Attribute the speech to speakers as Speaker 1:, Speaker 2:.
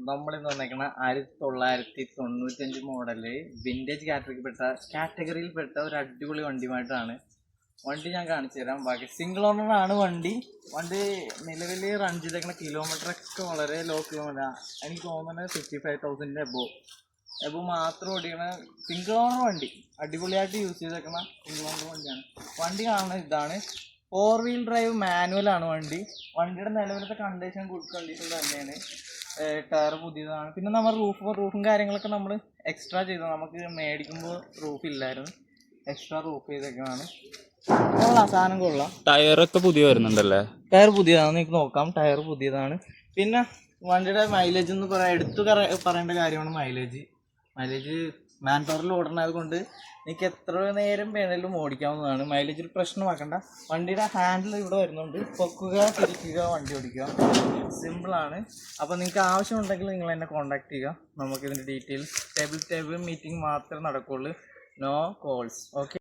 Speaker 1: നമ്മളിന്ന് വന്നേക്കണ 1995 model vintage കാറ്റഗറിയിൽപ്പെട്ട ഒരു അടിപൊളി വണ്ടിയുമായിട്ടാണ്. വണ്ടി ഞാൻ കാണിച്ചു തരാം. ബാക്കി സിംഗിൾ ഓണറാണ് വണ്ടി. നിലവിൽ റൺ ചെയ്തേക്കുന്ന കിലോമീറ്റർ ഒക്കെ വളരെ ലോ കിലോമീറ്റർ. എനിക്ക് തോന്നുന്നത് 55,000 എബോ മാത്രം ഓടിക്കണ സിംഗിൾ ഓണർ വണ്ടി. അടിപൊളിയായിട്ട് യൂസ് ചെയ്തേക്കുന്ന സിംഗിൾ ഓണർ വണ്ടിയാണ്. വണ്ടി കാണുന്നത് ഇതാണ്. 4 വീൽ ഡ്രൈവ് മാനുവലാണ് വണ്ടി. വണ്ടിയുടെ നിലവിലത്തെ കണ്ടീഷൻ ഗുഡ് കണ്ടീഷൻ തന്നെയാണ്. ടയർ പുതിയതാണ്. പിന്നെ നമ്മൾ റൂഫും കാര്യങ്ങളൊക്കെ നമ്മൾ എക്സ്ട്രാ ചെയ്തത്. നമുക്ക് മേടിക്കുമ്പോൾ റൂഫ് ഇല്ലായിരുന്നു, എക്സ്ട്രാ റൂഫ് ചെയ്തേക്കാണ്. കൊള്ളാം, സാധനം കൊള്ളാം.
Speaker 2: ടയറൊക്കെ പുതിയ വരുന്നുണ്ടല്ലേ?
Speaker 1: ടയർ പുതിയതാണ്, നിങ്ങൾക്ക് നോക്കാം. ടയർ പുതിയതാണ്. പിന്നെ വണ്ടിയുടെ മൈലേജ് എന്ന് പറയേണ്ട കാര്യമാണ് മൈലേജ് മാൻ പവറിൽ ഓടണത് കൊണ്ട് നിങ്ങൾക്ക് എത്ര നേരം വേണേലും ഓടിക്കാവുന്നതാണ്. മൈലേജ് ഒരു പ്രശ്നമാക്കണ്ട. വണ്ടിയുടെ ഹാൻഡിൽ ഇവിടെ വരുന്നുണ്ട്. പൊക്കുക, തിരിക്കുക, വണ്ടി ഓടിക്കുക, സിമ്പിളാണ്. അപ്പോൾ നിങ്ങൾക്ക് ആവശ്യമുണ്ടെങ്കിൽ നിങ്ങൾ എന്നെ കോൺടാക്ട് ചെയ്യുക. നമുക്കിതിൻ്റെ ഡീറ്റെയിൽസ് ടേബിൾ മീറ്റിംഗ് മാത്രമേ നടക്കുകയുള്ളൂ, നോ കോൾസ്. ഓക്കെ.